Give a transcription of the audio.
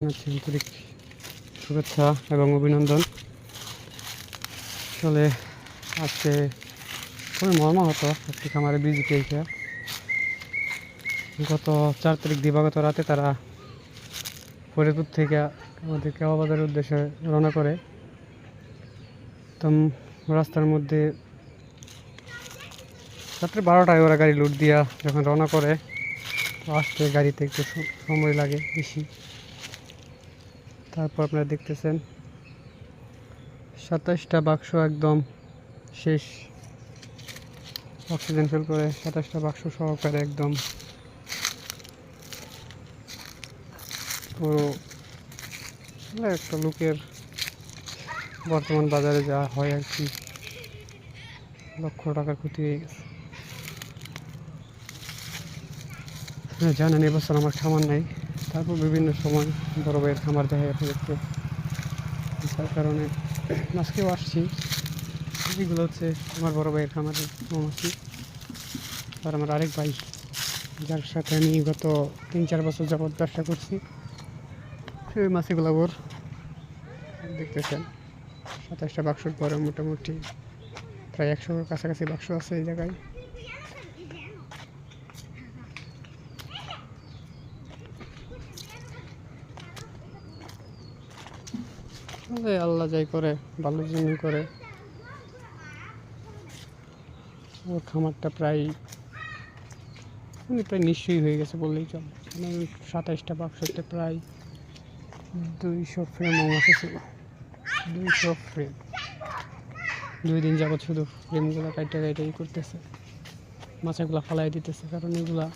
আন্তরিক শুভেচ্ছা এবং অভিনন্দন। আসলে আজকে খুবই মর্মাহত একটি খামারে ভিজিট এসে গত 4 তারিখ দিবাগত রাতে তারা ফরিদপুর থেকে আমাদের কেওয়াবাজারের উদ্দেশ্যে রওনা করে। তো রাস্তার মধ্যে রাত্রে 12টায় ওরা গাড়ি লোড দিয়া যখন রওনা করে, তো আসতে গাড়িতে একটু সময় লাগে বেশি। তারপর আপনারা দেখতেছেন 27টা বাক্স একদম শেষ, অক্সিজেন ফিল করে 27টা বাক্স সহকারে একদম পুরো একটা লোকের বর্তমান বাজারে যা হয় আর কি, লক্ষ টাকার ক্ষতি হয়ে গেছে। জানেন এবছর আমার খামার নাই, তারপর বিভিন্ন সময় বড় ভাইয়ের খামার দেখায় আপনাদেরকে, যার কারণে আজকেও আসছি। এগুলো হচ্ছে আমার বড় ভাইয়ের খামারের মৌমাছি, আর আমার আরেক ভাই যার সাথে আমি গত 3-4 বছর যাবৎ ব্যবসা করছি, সেই মাছিগুলো ওর দেখতেছেন 27টা বাক্সর পরে মোটামুটি প্রায় 100-র কাছাকাছি বাক্স আছে এই জায়গায়। আল্লাহ যাই করে ভালোর জন্য করে। ওর খামারটা প্রায় নিশ্চয়ই হয়ে গেছে বললেই চলে। মানে 27টা বাক্সতে প্রায় 200 ফ্রেম মৌমাছি ছিল। 200 ফ্রেম 2 দিন যাবৎ শুধু ফ্রেমগুলো কাইটাই করতেছে, মাছাগুলো ফালাই দিতেছে, কারণ এগুলা